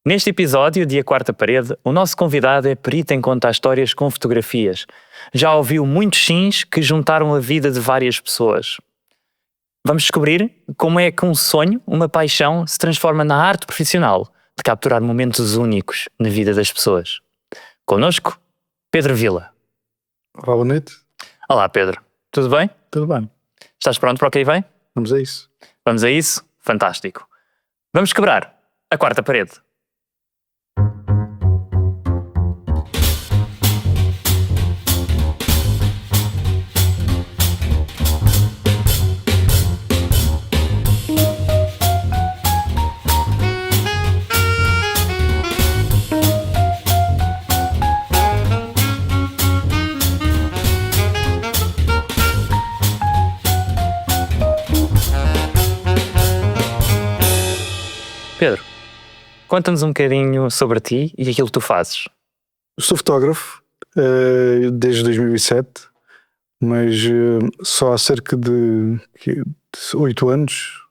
Neste episódio de A Quarta Parede, o nosso convidado é perito em contar histórias com fotografias. Já ouviu muitos sims que juntaram a vida de várias pessoas. Vamos descobrir como é que um sonho, uma paixão, se transforma na arte profissional de capturar momentos únicos na vida das pessoas. Connosco, Pedro Vila. Olá, boa noite. Olá, Pedro. Tudo bem? Tudo bem. Estás pronto para o que aí vem? Vamos a isso. Vamos a isso? Fantástico. Vamos quebrar a quarta parede. Pedro, conta-nos um bocadinho sobre ti e aquilo que tu fazes. Sou fotógrafo desde 2007, mas só há cerca de 8 anos,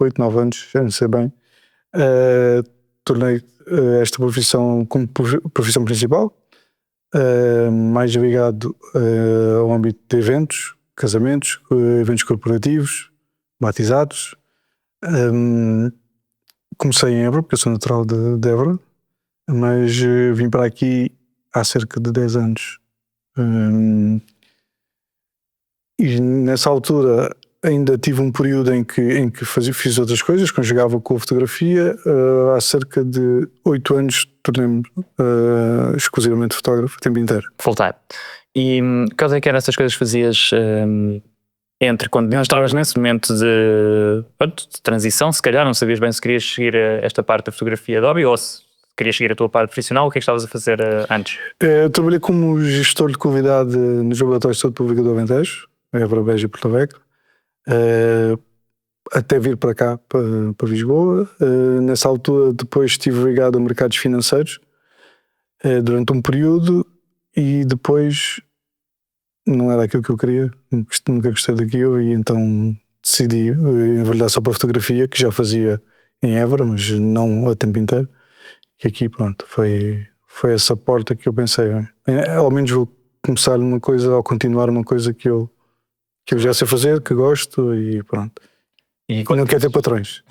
8, 9 anos, já não sei bem, tornei esta profissão como profissão principal, mais ligado ao âmbito de eventos, casamentos, eventos corporativos, batizados. Comecei em Évora, porque eu sou natural de Évora, mas vim para aqui há cerca de 10 anos. E nessa altura ainda tive um período em que fiz outras coisas, conjugava com a fotografia. Há cerca de 8 anos tornei-me exclusivamente fotógrafo o tempo inteiro. Full time. E quais é que eram essas coisas que fazias entre quando estavas nesse momento de transição? Se calhar não sabias bem se querias seguir esta parte da fotografia de hobby ou se querias seguir a tua parte profissional. O que é que estavas a fazer antes? Eu trabalhei como gestor de qualidade nos laboratórios de saúde pública do Alentejo, Évora, Beja e Porto Alegre, até vir para cá, para Lisboa. Nessa altura depois estive ligado a mercados financeiros durante um período e depois não era aquilo que eu queria, nunca gostei daquilo e então decidi enveredar só para a fotografia, que já fazia em Évora, mas não a tempo inteiro. E aqui pronto, foi essa porta que eu pensei, ao menos vou começar uma coisa ou continuar uma coisa que eu já sei fazer, que gosto e pronto. E não quero ter patrões.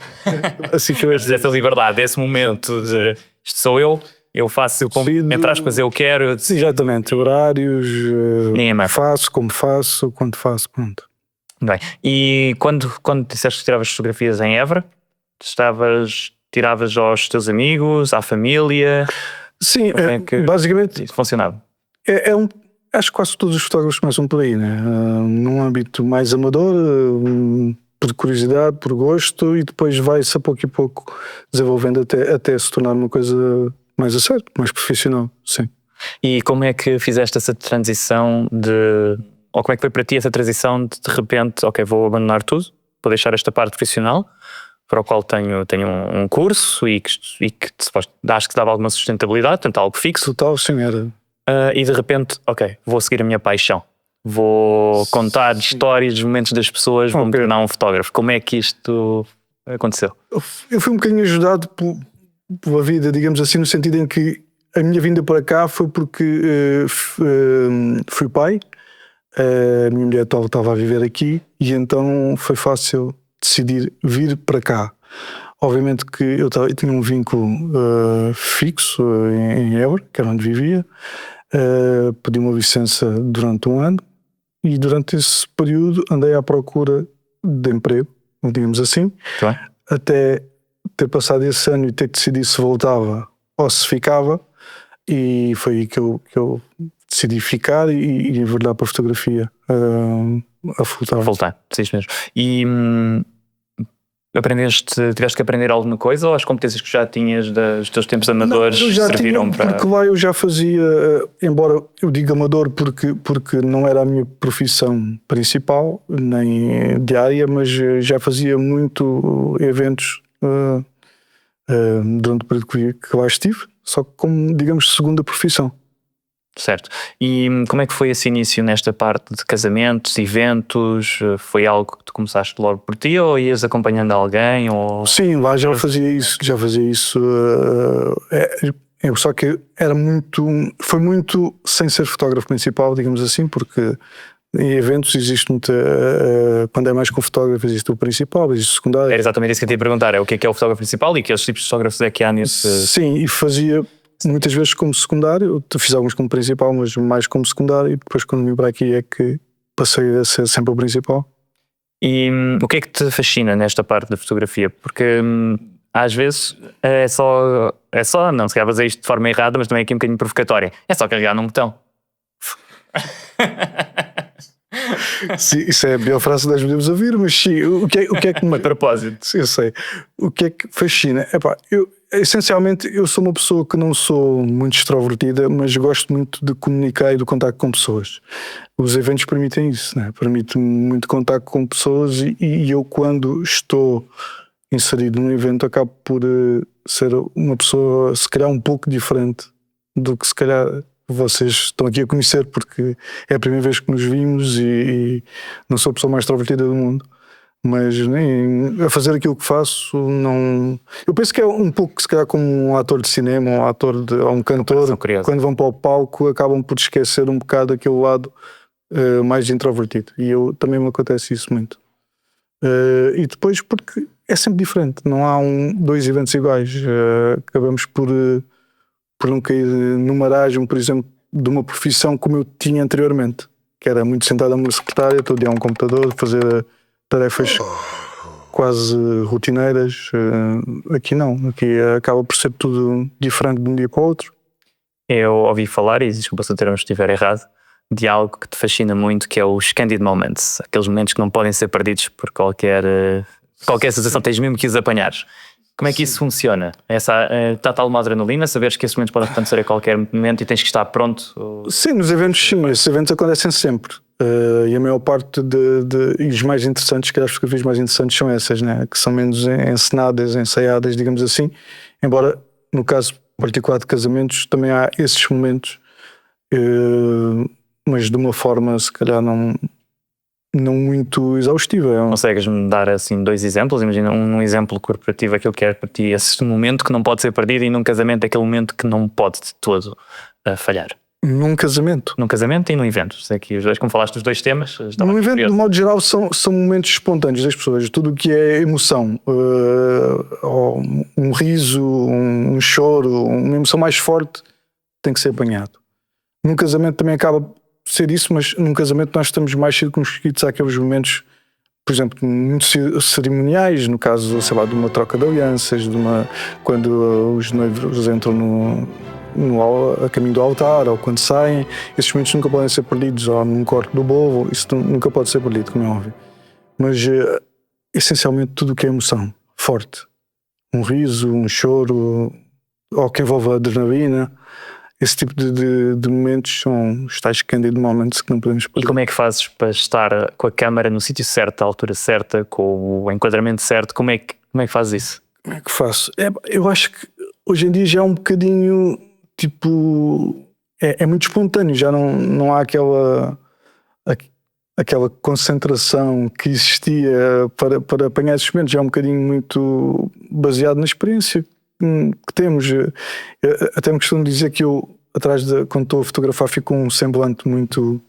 Assim que eu essa liberdade, esse momento de isto sou eu faço, entre aspas, eu quero. Sim, exatamente, horários, faço, como faço, quando faço, pronto. Bem, e quando disseste que tiravas fotografias em Évora, tiravas aos teus amigos, à família? Sim, basicamente isso funcionava. Acho que quase todos os fotógrafos começam por aí, né? Num âmbito mais amador, por curiosidade, por gosto, e depois vai-se a pouco e pouco desenvolvendo até se tornar uma coisa mais a sério, mais profissional, sim. E como é que fizeste essa transição ou como é que foi para ti essa transição de repente, ok, vou abandonar tudo, vou deixar esta parte profissional, para o qual tenho um curso e que acho que dava alguma sustentabilidade, portanto algo fixo. Total, sim, era. E de repente, ok, vou seguir a minha paixão. Vou contar histórias dos momentos das pessoas, vou me tornar um fotógrafo. Como é que isto aconteceu? Eu fui um bocadinho ajudado pela vida, digamos assim, no sentido em que a minha vinda para cá foi porque fui pai, a minha mulher estava a viver aqui e então foi fácil decidir vir para cá. Obviamente que eu tinha um vínculo fixo em Évora, que era onde vivia, pedi uma licença durante um ano e durante esse período andei à procura de emprego, digamos assim, até ter passado esse ano e ter que decidir se voltava ou se ficava, e foi aí que eu decidi ficar e enveredar para a fotografia a full-time. Voltar, sim mesmo. E tiveste que aprender alguma coisa ou as competências que já tinhas dos teus tempos amadores serviram para... Porque lá eu já fazia, embora eu diga amador porque não era a minha profissão principal, nem diária, mas já fazia muito eventos durante o período que lá estive, só como, digamos, segunda profissão. Certo. E como é que foi esse início nesta parte de casamentos, eventos? Foi algo que tu começaste logo por ti ou ias acompanhando alguém? Ou... Sim, lá já fazia isso. Só que foi muito sem ser fotógrafo principal, digamos assim, porque em eventos existe muita. Quando é mais com fotógrafo, existe o principal, existe o secundário. Era exatamente isso que eu te ia perguntar: é o que é o fotógrafo principal e que tipos de fotógrafos é que há nesse. Sim, e fazia muitas vezes como secundário. Eu fiz alguns como principal, mas mais como secundário. E depois, quando vim para aqui, é que passei a ser sempre o principal. E o que é que te fascina nesta parte da fotografia? Porque às vezes é só, não, se calhar fazer isto de forma errada, mas também aqui um bocadinho provocatória. É só carregar num botão. Sim, isso é a pior frase que nós podemos ouvir, mas sim, o que é que me... A propósito. Eu sei. O que é que fascina? Essencialmente, eu sou uma pessoa que não sou muito extrovertida, mas gosto muito de comunicar e do contacto com pessoas. Os eventos permitem isso, né? Permite-me muito contacto com pessoas e eu, quando estou inserido num evento, acabo por ser uma pessoa, se calhar, um pouco diferente do que, se calhar, vocês estão aqui a conhecer, porque é a primeira vez que nos vimos e não sou a pessoa mais extrovertida do mundo. Mas nem a fazer aquilo que faço, não. Eu penso que é um pouco, se calhar, como um ator de cinema, ou um cantor, quando vão para o palco, acabam por esquecer um bocado aquele lado mais introvertido. E eu também me acontece isso muito. E depois, porque é sempre diferente, não há dois eventos iguais. Acabamos por não cair numa aragem, por exemplo, de uma profissão como eu tinha anteriormente, que era muito sentado numa secretária, todo dia a um computador, fazer tarefas quase rotineiras. Aqui não, aqui acaba por ser tudo diferente de um dia para o outro. Eu ouvi falar, e desculpa se o termo estiver errado, de algo que te fascina muito, que é os candid moments, aqueles momentos que não podem ser perdidos por qualquer sensação, tens mesmo que os apanhares. Como é que isso funciona? Está tal uma adrenalina, saberes que esses momentos podem acontecer a qualquer momento e tens que estar pronto? Sim, nos eventos sim, esses eventos acontecem sempre. E a maior parte e os mais interessantes, que as fotografias mais interessantes são essas, né? Que são menos encenadas, ensaiadas, digamos assim. Embora, no caso particular de casamentos, também há esses momentos, mas de uma forma, se calhar, não muito exaustiva. Consegues-me dar assim 2 exemplos? Imagina um exemplo corporativo, aquilo que é para ti esse momento que não pode ser perdido, e num casamento aquele momento que não pode de todo falhar. Num casamento? Num casamento e num evento. Sei que os dois, como falaste dos 2 temas. Num evento, de modo geral, são momentos espontâneos das pessoas. Tudo o que é emoção, um riso, um choro, uma emoção mais forte, tem que ser apanhado. Num casamento também acaba por ser isso, mas num casamento nós estamos mais circunscritos àqueles momentos, por exemplo, muito cerimoniais, no caso, sei lá, de uma troca de alianças, quando os noivos entram a caminho do altar, ou quando saem. Esses momentos nunca podem ser perdidos, ou num corte do bolo, isso nunca pode ser perdido, como é óbvio. Mas essencialmente tudo o que é emoção forte, um riso, um choro, ou que envolve a adrenalina, esse tipo de momentos são os tais candid moments que não podemos perder. E como é que fazes para estar com a câmara no sítio certo, à altura certa, com o enquadramento certo? Como é que fazes isso? Como é que faço? Eu acho que hoje em dia já é um bocadinho tipo, é muito espontâneo, já não há aquela concentração que existia para apanhar esses momentos, já é um bocadinho muito baseado na experiência que temos. Eu até me costumo dizer que eu, quando estou a fotografar, fico com um semblante muito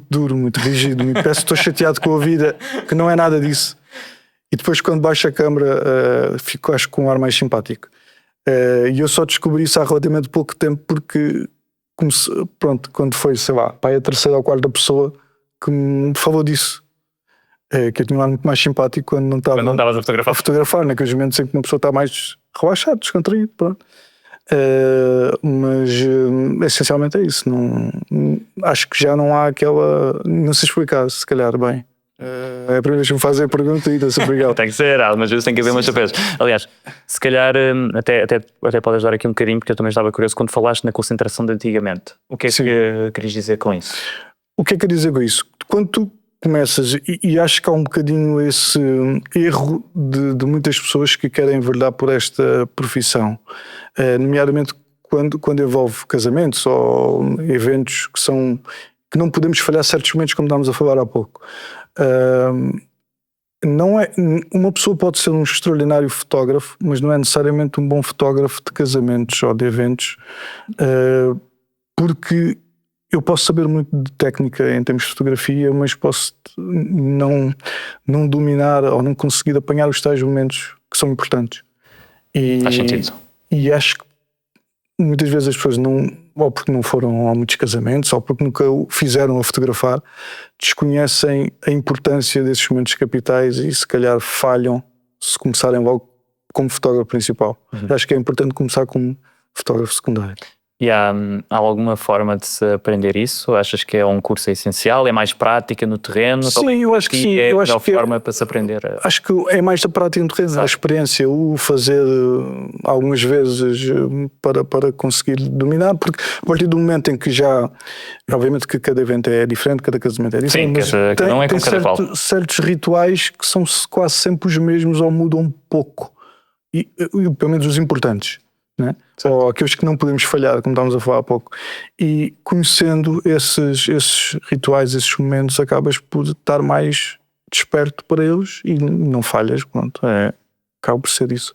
duro, muito rígido, parece que estou chateado com a vida, que não é nada disso. E depois, quando baixo a câmera, fico, acho, com um ar mais simpático. E eu só descobri isso há relativamente pouco tempo, porque quando foi, sei lá, a terceira ou quarta pessoa que me falou disso, que eu tinha um ar muito mais simpático quando não estavas a fotografar, naqueles momentos em que uma pessoa está mais relaxada, descontraída, pronto. Mas essencialmente é isso. Acho que já não há aquela, não sei explicar, se calhar bem. É a primeira vez que me fazem a pergunta e está-se obrigado. Tem que ser, mas vezes tem que haver umas chapéus. Aliás, se calhar até pode ajudar aqui um bocadinho, porque eu também estava curioso quando falaste na concentração de antigamente. O que é que querias dizer com isso? O que é que querias dizer com isso? Quando tu começas, e acho que há um bocadinho esse erro de muitas pessoas que querem enverdar por esta profissão, nomeadamente quando envolve casamentos ou eventos que não podemos falhar certos momentos, como estávamos a falar há pouco. não é, uma pessoa pode ser um extraordinário fotógrafo, mas não é necessariamente um bom fotógrafo de casamentos ou de eventos, porque eu posso saber muito de técnica em termos de fotografia, mas posso não dominar ou não conseguir apanhar os tais momentos que são importantes. Faz sentido. E acho que muitas vezes as pessoas não, ou porque não foram a muitos casamentos, ou porque nunca o fizeram a fotografar, desconhecem a importância desses momentos capitais e se calhar falham se começarem logo como fotógrafo principal. Acho que é importante começar como fotógrafo secundário. E há alguma forma de se aprender isso? Achas que é um curso essencial? É mais prática no terreno? Sim, eu acho que sim. É eu a acho melhor que forma para se aprender? Acho que é mais a prática no terreno, a experiência, o fazer algumas vezes para conseguir dominar, porque a partir do momento em que já, obviamente que cada evento é diferente, cada casamento é diferente, sim, mas cada um é com cada qual. Certos rituais que são quase sempre os mesmos ou mudam um pouco, e pelo menos os importantes. Né? Ou aqueles que não podemos falhar, como estávamos a falar há pouco, e conhecendo esses rituais, esses momentos, acabas por estar mais desperto para eles e não falhas, pronto, acaba por ser isso.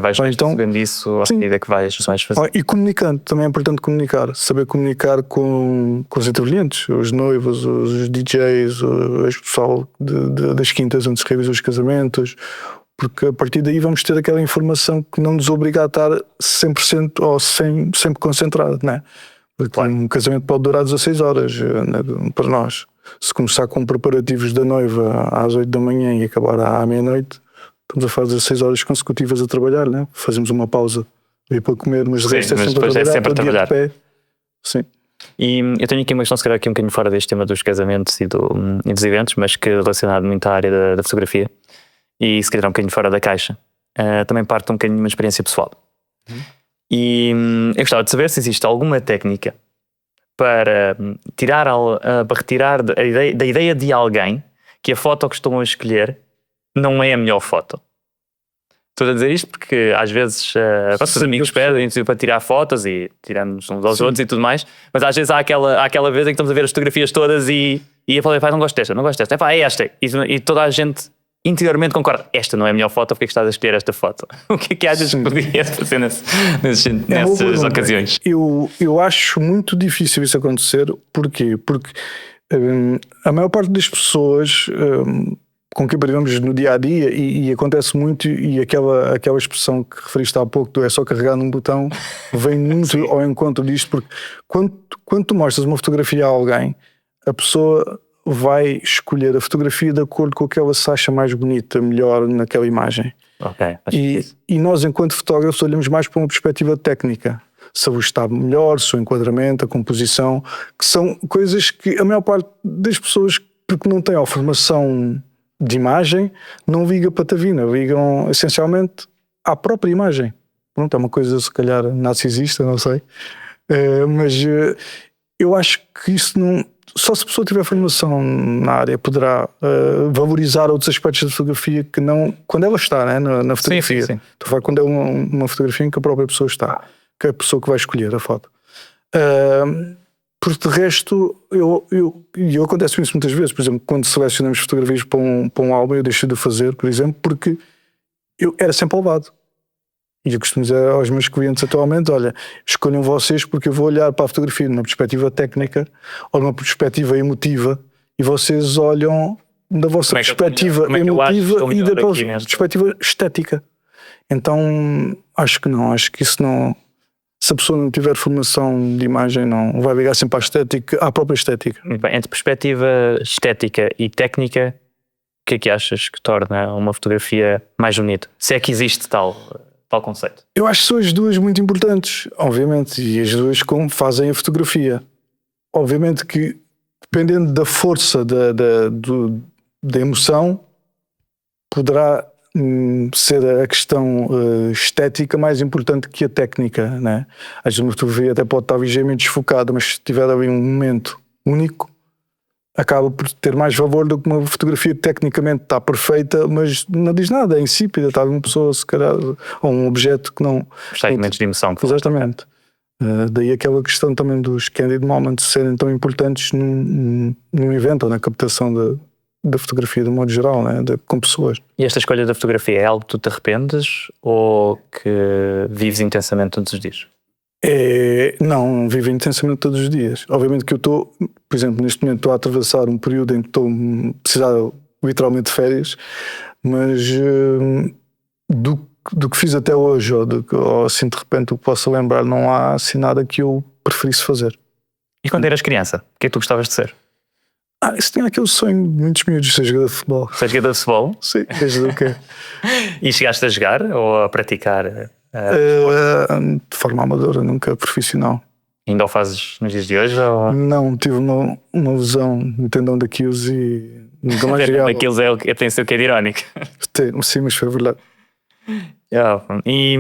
Vais percebendo isso à medida que vais fazer. E comunicando, também é importante comunicar, saber comunicar com os intervenientes, os noivos, os DJs, o pessoal das quintas onde se realizam os casamentos, porque a partir daí vamos ter aquela informação que não nos obriga a estar 100% ou sempre concentrado, né? Porque um casamento pode durar 16 horas, né, para nós. Se começar com preparativos da noiva às 8 da manhã e acabar à meia-noite, estamos a fazer 16 horas consecutivas a trabalhar, né? Fazemos uma pausa aí para comer, mas o resto é sempre a trabalhar. De pé. Sim. E eu tenho aqui uma questão, se calhar aqui um bocadinho fora deste tema dos casamentos e dos eventos, mas que é relacionado muito à área da fotografia. E se calhar um bocadinho fora da caixa, também parte um bocadinho de uma experiência pessoal. E eu gostava de saber se existe alguma técnica para retirar da ideia de alguém que a foto que estão a escolher não é a melhor foto. Estou a dizer isto porque às vezes os amigos pedem para tirar fotos e tiramos uns aos outros e tudo mais, mas às vezes há aquela vez em que estamos a ver as fotografias todas e a falar, não gosto desta, é esta. E toda a gente interiormente concorda, esta não é a melhor foto, porque é que estás a escolher esta foto? O que é que achas que poderia fazer nessas ocasiões? Eu acho muito difícil isso acontecer. Porquê? Porque a maior parte das pessoas com quem partilhamos no dia a dia, e acontece muito, e aquela expressão que referiste há pouco, é só carregar num botão, vem muito ao encontro disto, porque quando tu mostras uma fotografia a alguém, a pessoa vai escolher a fotografia de acordo com o que ela se acha mais bonita, melhor naquela imagem. E nós, enquanto fotógrafos, olhamos mais para uma perspectiva técnica. Se a luz está melhor, se o enquadramento, a composição, que são coisas que a maior parte das pessoas, porque não têm a formação de imagem, não liga patavina, ligam essencialmente à própria imagem. Pronto, é uma coisa se calhar narcisista, não sei. Mas eu acho que isso não... Só se a pessoa tiver formação na área poderá valorizar outros aspectos da fotografia que não... Quando ela está, né, na fotografia. Sim. Então, quando é uma fotografia em que a própria pessoa está, que é a pessoa que vai escolher a foto. Porque de resto, eu acontece isso muitas vezes. Por exemplo, quando selecionamos fotografias para um álbum, eu deixei de fazer, por exemplo, porque eu era sempre levado. E eu costumo dizer aos meus clientes atualmente, olha, escolham vocês, porque eu vou olhar para a fotografia numa perspectiva técnica ou numa perspectiva emotiva, e vocês olham da vossa perspectiva emotiva e da perspectiva estética. Então, acho que isso não... Se a pessoa não tiver formação de imagem, não vai ligar sempre à própria estética. Muito bem. Entre perspectiva estética e técnica, o que é que achas que torna uma fotografia mais bonita? Se é que existe tal conceito? Eu acho que são as duas muito importantes, obviamente, e as duas como fazem a fotografia. Obviamente que, dependendo da força da emoção, poderá ser a questão estética mais importante que a técnica, né? Às vezes uma fotografia até pode estar ligeiramente desfocada, mas se tiver ali um momento único, acaba por ter mais valor do que uma fotografia que tecnicamente está perfeita, mas não diz nada, é insípida, está ali uma pessoa, se calhar, ou um objeto que não... Os segmentos de emoção. Exatamente. Daí aquela questão também dos candid moments serem tão importantes num evento ou na captação da fotografia de modo geral, né? Com pessoas. E esta escolha da fotografia é algo que tu te arrependes ou que vives intensamente todos os dias? Não, vivo intensamente todos os dias. Obviamente que eu estou, por exemplo, neste momento estou a atravessar um período em que estou a precisar literalmente de férias, mas do que fiz até hoje, ou assim de repente o que posso lembrar, não há assim nada que eu preferisse fazer. E quando eras criança, o que é que tu gostavas de ser? Isso tinha aquele sonho de muitos miúdos de ser jogador de futebol. Ser jogador de futebol? Sim, desde o quê? E chegaste a jogar ou a praticar? De forma amadora, nunca profissional. Ainda o fazes nos dias de hoje? Ou... Não, tive uma lesão no tendão daqueles e nunca mais jogava. Aqueles tem o seu que é de irónico. Sim, mas foi verdade. E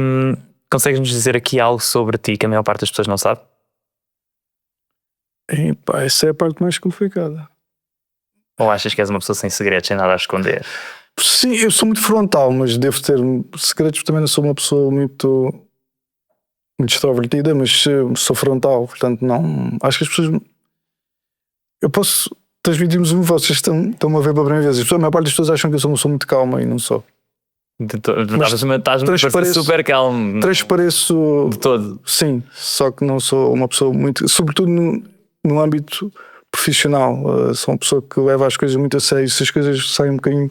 consegues-nos dizer aqui algo sobre ti que a maior parte das pessoas não sabe? Essa é a parte mais complicada. Ou achas que és uma pessoa sem segredos, sem nada a esconder? Sim, eu sou muito frontal, mas devo ter segredos, também não sou uma pessoa muito extrovertida, mas sou frontal, portanto não, acho que as pessoas, eu posso transmitir-vos vocês estão a ver pela primeira vez, a maior parte das pessoas acham que eu sou uma pessoa muito calma e não sou. Estás super calmo. Transpareço de todo. Sim, só que não sou uma pessoa muito, sobretudo no âmbito profissional, sou uma pessoa que leva as coisas muito a sério. Se as coisas saem um bocadinho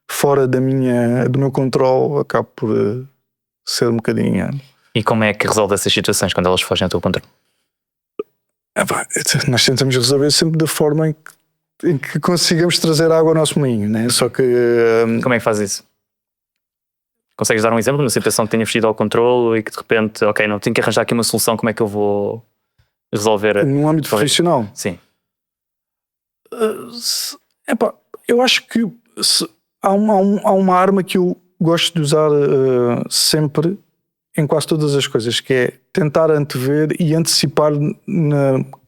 fora do meu controle, acabo por ser um bocadinho. E como é que resolve essas situações quando elas fogem ao teu controle? Nós tentamos resolver sempre da forma em que consigamos trazer água ao nosso moinho, né? Só que como é que faz isso? Consegues dar um exemplo de uma situação que tenha fugido ao controle e que de repente, ok, não tenho que arranjar aqui uma solução, como é que eu vou resolver? No âmbito profissional? Sim. Eu acho que há uma arma que eu gosto de usar sempre em quase todas as coisas, que é tentar antever e antecipar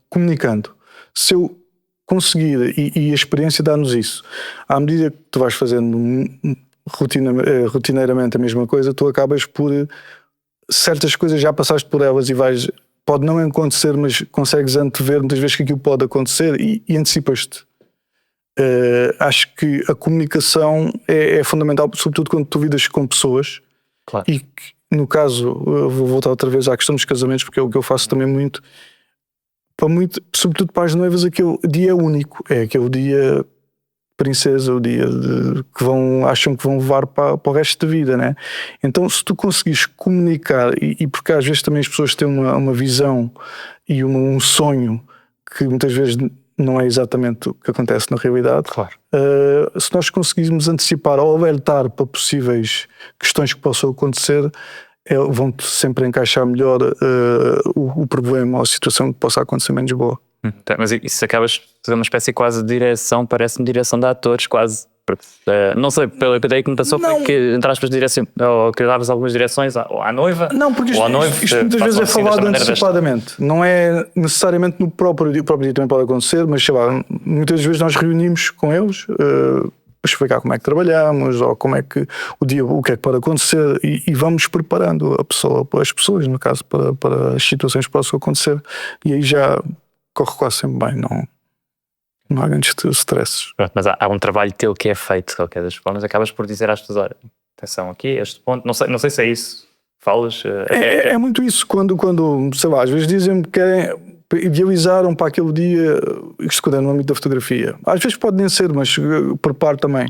comunicando. Se eu conseguir, e a experiência dá-nos isso, à medida que tu vais fazendo rotineiramente a mesma coisa, tu acabas por certas coisas já passaste por elas e pode não acontecer, mas consegues antever muitas vezes que aquilo pode acontecer e antecipas-te. Acho que a comunicação é fundamental, sobretudo quando tu lidas com pessoas. Claro. E que, no caso, eu vou voltar outra vez à questão dos casamentos, porque é o que eu faço também muito, sobretudo para as noivas, aquele dia único, é aquele dia princesa, o dia que acham que vão levar para o resto da vida, né? Então, se tu conseguires comunicar, e porque às vezes também as pessoas têm uma visão e um sonho que muitas vezes não é exatamente o que acontece na realidade. Claro. Se nós conseguirmos antecipar ou alertar para possíveis questões que possam acontecer, vão sempre encaixar melhor o problema ou a situação que possa acontecer menos boa. Mas isso acabas de fazer uma espécie quase de direção, parece-me direção de atores, quase. Não sei, pela ideia que me passou, foi que, entre aspas, ou que davas algumas direções à noiva. Não, porque isto muitas vezes é falado antecipadamente. Não é necessariamente no próprio dia também pode acontecer, mas sei lá, muitas vezes nós reunimos com eles para explicar como é que trabalhamos, ou como é que o que é que pode acontecer, e vamos preparando as pessoas, no caso, para as situações que possam acontecer, e aí já corre quase sempre bem, não há grandes stresses. Mas há um trabalho teu que é feito de qualquer das formas, acabas por dizer às pessoas, olha, atenção aqui, este ponto, não sei se é isso, falas... É muito isso, quando, sei lá, às vezes dizem-me que idealizaram para aquele dia, isto quando é no âmbito da fotografia, às vezes pode nem ser, mas preparo também,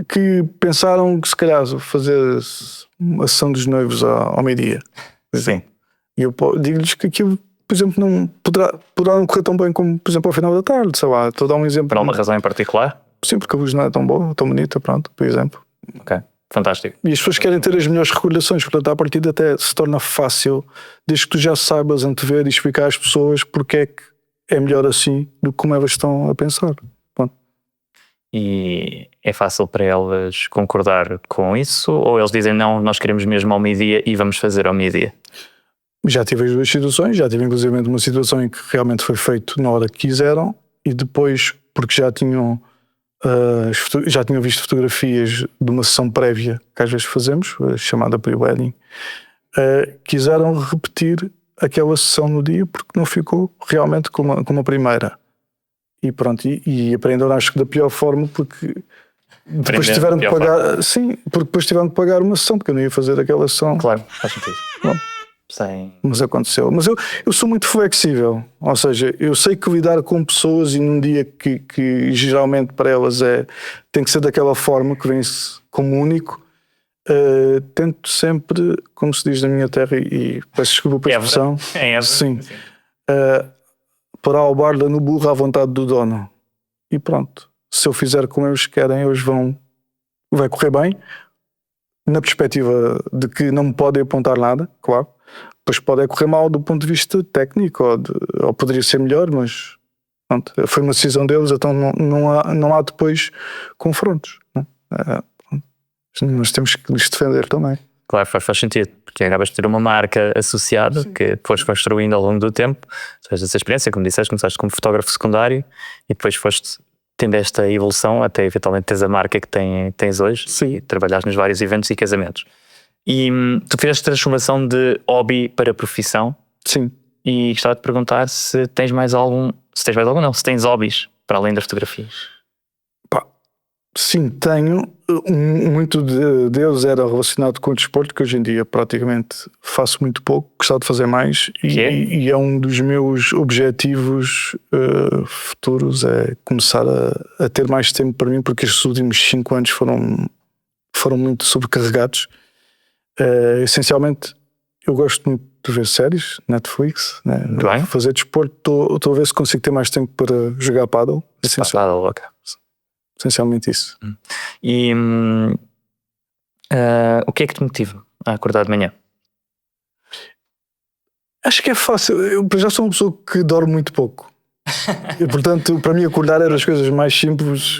que pensaram que se calhar fazer uma sessão dos noivos ao meio-dia. Sim. E eu digo-lhes que aquilo, por exemplo, não poderá não correr tão bem como, por exemplo, ao final da tarde, sei lá, estou a dar um exemplo. Por alguma razão em particular? Sim, porque a luz não é tão boa, tão bonita, pronto, por exemplo. Ok, fantástico. E as pessoas querem ter as melhores recordações, portanto, à partida até se torna fácil, desde que tu já saibas antever e explicar às pessoas porque é que é melhor assim do que como elas estão a pensar. Pronto. E é fácil para elas concordar com isso? Ou eles dizem, não, nós queremos mesmo ao meio-dia e vamos fazer ao meio-dia? Já tive as duas situações, já tive inclusive uma situação em que realmente foi feito na hora que quiseram, e depois, porque já tinham visto fotografias de uma sessão prévia que às vezes fazemos, chamada pre-wedding, quiseram repetir aquela sessão no dia porque não ficou realmente como a primeira. e pronto, e aprenderam acho que da pior forma, porque depois Aprender tiveram da que pior pagar, sim, porque depois tiveram que pagar uma sessão, porque eu não ia fazer aquela sessão. Claro, faz sentido. Bom, Sem... mas aconteceu. Mas eu sou muito flexível, ou seja, eu sei que lidar com pessoas e num dia que geralmente para elas tem que ser daquela forma, que vem-se como único, tento sempre, como se diz na minha terra, e peço desculpa pela expressão, sim, parar o barda no burro à vontade do dono. E pronto, se eu fizer como eles querem, vai correr bem, na perspectiva de que não me podem apontar nada, claro. Depois pode correr mal do ponto de vista técnico, ou poderia ser melhor, mas pronto, foi uma decisão deles, então não há depois confrontos. Não? Nós temos que nos defender também. Claro, faz sentido, porque acabas de ter uma marca associada. Sim. Que foste construindo ao longo do tempo, ou seja, essa experiência, como disseste, começaste como fotógrafo secundário e depois foste tendo esta evolução até eventualmente teres a marca que tens hoje. Sim. E trabalhaste nos vários eventos e casamentos. E tu fizeste transformação de hobby para profissão. Sim. E gostava de perguntar se tens tens hobbies para além das fotografias. Sim, tenho. Muito deles era relacionado com o desporto, que hoje em dia praticamente faço muito pouco, gostava de fazer mais, e é um dos meus objetivos futuros, é começar a ter mais tempo para mim, porque estes últimos 5 anos foram muito sobrecarregados. Essencialmente, eu gosto muito de ver séries, Netflix, né? Fazer desporto, estou a ver se consigo ter mais tempo para jogar paddle. Essencialmente isso. E o que é que te motiva a acordar de manhã? Acho que é fácil. Eu já sou uma pessoa que dorme muito pouco. E, portanto, para mim acordar era as coisas mais simples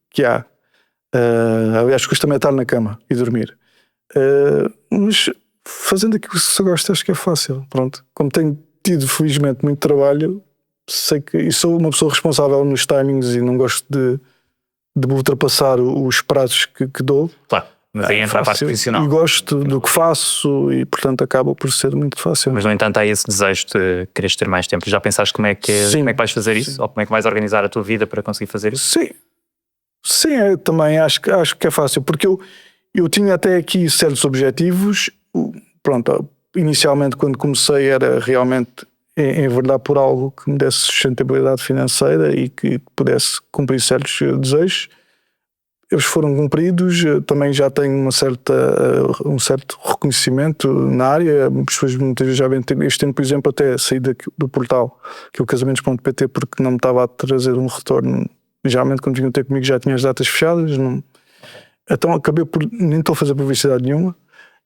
que há. Aliás, custa-me estar na cama e dormir. Mas fazendo aquilo que se gosta, acho que é fácil. Pronto. Como tenho tido, felizmente, muito trabalho, sei que e sou uma pessoa responsável nos timings e não gosto de ultrapassar os prazos que dou. Claro, mas aí entra a parte profissional. E gosto do que faço e, portanto, acaba por ser muito fácil. Mas, no entanto, há esse desejo de quereres ter mais tempo. Já pensaste como é que vais fazer isso? Ou como é que vais organizar a tua vida para conseguir fazer isso? Sim, também acho que é fácil, porque eu tinha até aqui certos objetivos. Pronto, inicialmente, quando comecei, era realmente enverdar por algo que me desse sustentabilidade financeira e que pudesse cumprir certos desejos. Eles foram cumpridos, também já tenho um certo reconhecimento na área. As pessoas muitas vezes já vêm este ano, por exemplo, até saí do portal, que é o casamentos.pt, porque não me estava a trazer um retorno. Geralmente quando vinham ter comigo já tinha as datas fechadas, então acabei por nem estou a fazer publicidade nenhuma,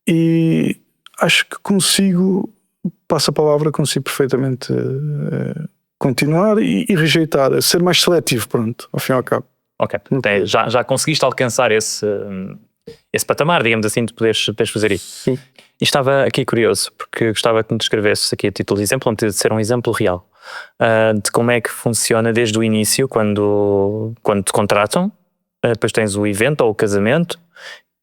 e acho que consigo, passo a palavra, consigo perfeitamente continuar e rejeitar, ser mais seletivo, pronto, ao fim e ao cabo. Ok, já conseguiste alcançar esse patamar, digamos assim, de poderes fazer isso. Sim. E estava aqui curioso, porque gostava que me descrevesses aqui a título de exemplo, de ser um exemplo real, de como é que funciona desde o início, quando te contratam, depois tens o evento ou o casamento,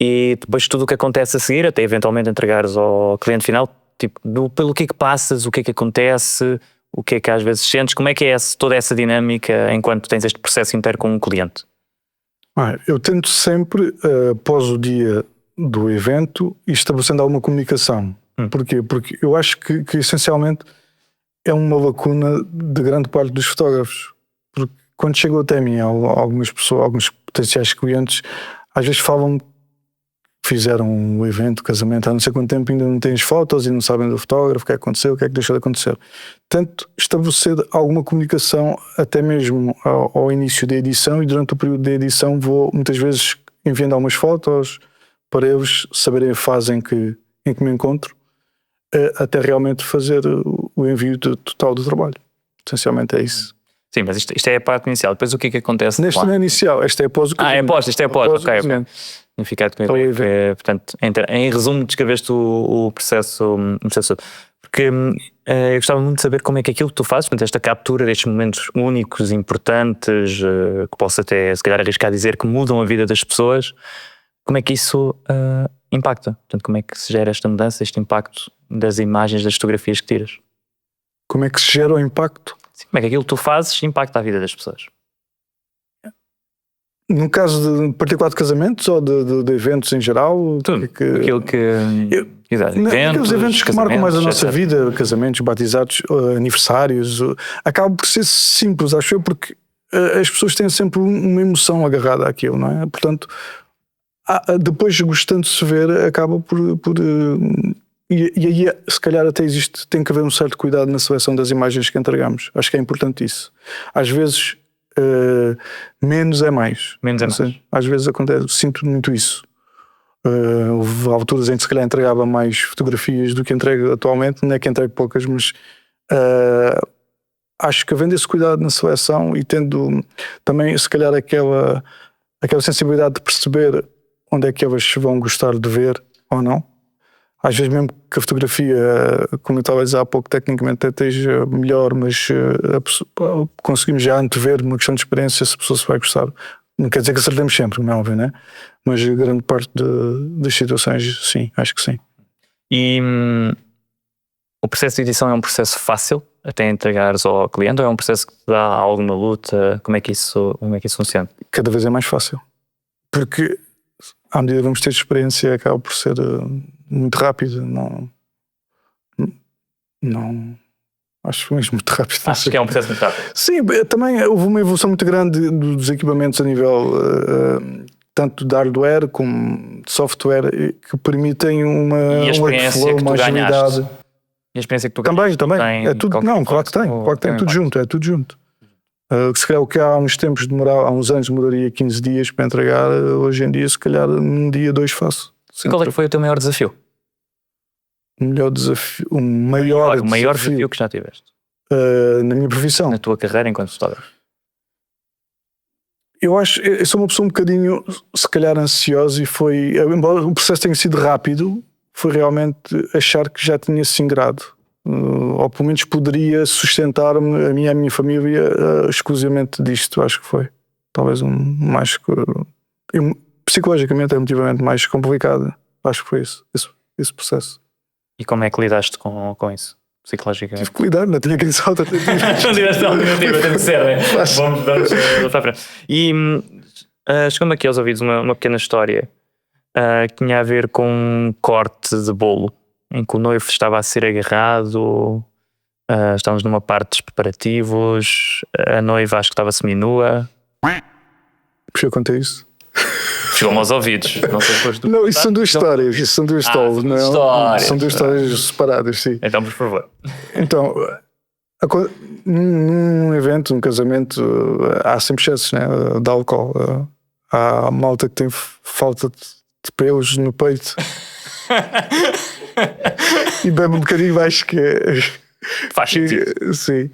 e depois tudo o que acontece a seguir, até eventualmente entregares ao cliente final, tipo, pelo que é que passas, o que é que acontece, o que é que às vezes sentes, como é que é toda essa dinâmica enquanto tens este processo inteiro com um cliente? Eu tento sempre, após o dia do evento, estabelecendo alguma comunicação. Porquê? Porque eu acho que essencialmente é uma lacuna de grande parte dos fotógrafos. Porque quando chegam até mim, algumas pessoas, alguns potenciais clientes, às vezes falam que fizeram um evento, casamento, há não sei quanto tempo, ainda não têm as fotos e não sabem do fotógrafo, o que é que aconteceu, o que é que deixou de acontecer. Tento estabelecer alguma comunicação até mesmo ao início da edição, e durante o período da edição vou muitas vezes enviando algumas fotos para eles saberem a fase em que me encontro, até realmente fazer o envio total do trabalho. Essencialmente é isso. Sim, mas isto é a parte inicial. Depois o que é que acontece? Neste não é inicial, esta é após o casamento. Isto é após, ok. Ficar comigo. Portanto, em resumo, descreveste o processo. Porque eu gostava muito de saber como é que aquilo que tu fazes, portanto, esta captura destes momentos únicos, importantes, que posso até, se calhar, arriscar dizer que mudam a vida das pessoas, como é que isso impacta? Portanto, como é que se gera esta mudança, este impacto das imagens, das fotografias que tiras? Como é que se gera o impacto? Sim, como é que aquilo que tu fazes impacta a vida das pessoas? No caso de particular de casamentos ou de eventos em geral? Tudo. Aquilo que... Aqueles eventos que marcam mais a nossa etc. vida, casamentos, batizados, aniversários, acaba por ser simples, acho eu, porque as pessoas têm sempre uma emoção agarrada àquilo, não é? Portanto, depois, gostando de se ver, acaba por e aí, se calhar, até tem que haver um certo cuidado na seleção das imagens que entregamos. Acho que é importante isso. Às vezes, menos é mais. Menos é mais. Às vezes acontece, sinto muito isso. Houve alturas em que se calhar entregava mais fotografias do que entrego atualmente, não é que entrego poucas, mas acho que havendo esse cuidado na seleção e tendo também se calhar aquela sensibilidade de perceber onde é que elas vão gostar de ver ou não, às vezes mesmo que a fotografia, como eu estava a dizer há pouco, tecnicamente até esteja melhor, mas conseguimos já antever uma questão de experiência se a pessoa se vai gostar. Não quer dizer que acertemos sempre, não é óbvio, né? Mas grande parte das situações, sim, acho que sim. E o processo de edição é um processo fácil até entregares ao cliente ou é um processo que te dá alguma luta? Como é que isso funciona? Cada vez é mais fácil. Porque à medida que vamos ter experiência acaba por ser muito rápido. Não acho mesmo muito rápido. Acho que é um processo muito rápido. Sim, também houve uma evolução muito grande dos equipamentos a nível tanto de hardware como de software que permitem um workflow, uma agilidade. E a experiência que tu também é tudo, não, claro que tem tudo junto. Se calhar o que há uns tempos há uns anos demoraria 15 dias para entregar, hoje em dia se calhar num dia 2 faço. E qual é que foi o teu maior desafio? O maior desafio que já tiveste? Na minha profissão? Na tua carreira enquanto fotógrafo? Eu sou uma pessoa um bocadinho, se calhar, ansiosa e embora o processo tenha sido rápido, foi realmente achar que já tinha se singrado. Ou pelo menos poderia sustentar-me, a mim e a minha família, exclusivamente disto, acho que foi. Talvez psicologicamente, emotivamente mais complicado. Acho que foi esse processo. E como é que lidaste com isso? Psicologicamente? Tive que lidar, não tinha quem salta. Não tiveste alternativa, tem que ser, né? Vamos para a frente. E chegando aqui aos ouvidos uma pequena história que tinha a ver com um corte de bolo em que o noivo estava a ser agarrado, estávamos numa parte dos preparativos, a noiva acho que estava seminua. Já contei isso? Chegou-me aos ouvidos. Não sei depois do... Não, isso são duas histórias. Isso são duas histórias, não? São duas histórias separadas, sim. Então, por favor. Então, num evento, num casamento, há sempre excessos, né? De álcool. Há malta que tem falta de pelos no peito. E bebe um bocadinho mais que... Faz sentido. Sim.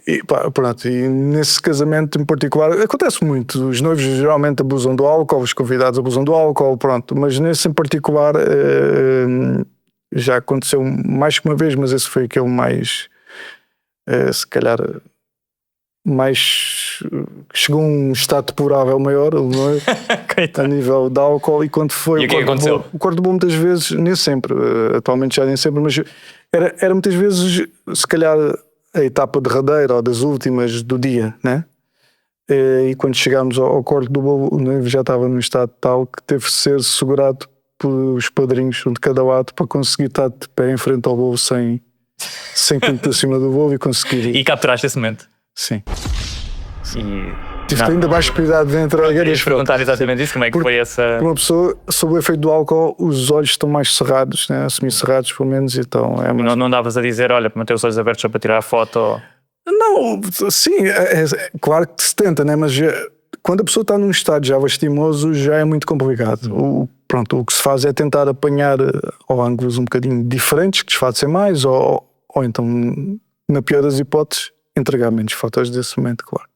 E pronto, e nesse casamento em particular acontece muito, os noivos geralmente abusam do álcool, os convidados abusam do álcool, pronto, mas nesse em particular já aconteceu mais que uma vez, mas esse foi aquele mais se calhar mais chegou a um estado deplorável maior, o noivo, a nível de álcool, e quando foi o corte de bolo muitas vezes, nem sempre, atualmente já nem sempre, mas era muitas vezes se calhar a etapa derradeira ou das últimas do dia, né? E quando chegámos ao corte do bolo, o noivo já estava num estado tal que teve de ser segurado pelos padrinhos, um de cada lado, para conseguir estar de pé em frente ao bolo sem cair por cima do bolo e conseguir. E capturaste esse momento? Sim. Tive ainda mais cuidado dentro da Querias perguntar exatamente isso, como é que foi essa... Uma pessoa, sob o efeito do álcool, os olhos estão mais cerrados, né? Semi-cerrados pelo menos, então é mais... Não davas a dizer, olha, para manter os olhos abertos só para tirar a foto? Não, sim, é claro que se tenta, né? Mas quando a pessoa está num estado já lastimoso, já é muito complicado. O que se faz é tentar apanhar ou ângulos um bocadinho diferentes, que disfarcem mais, ou então, na pior das hipóteses, entregar menos fotos desse momento, claro.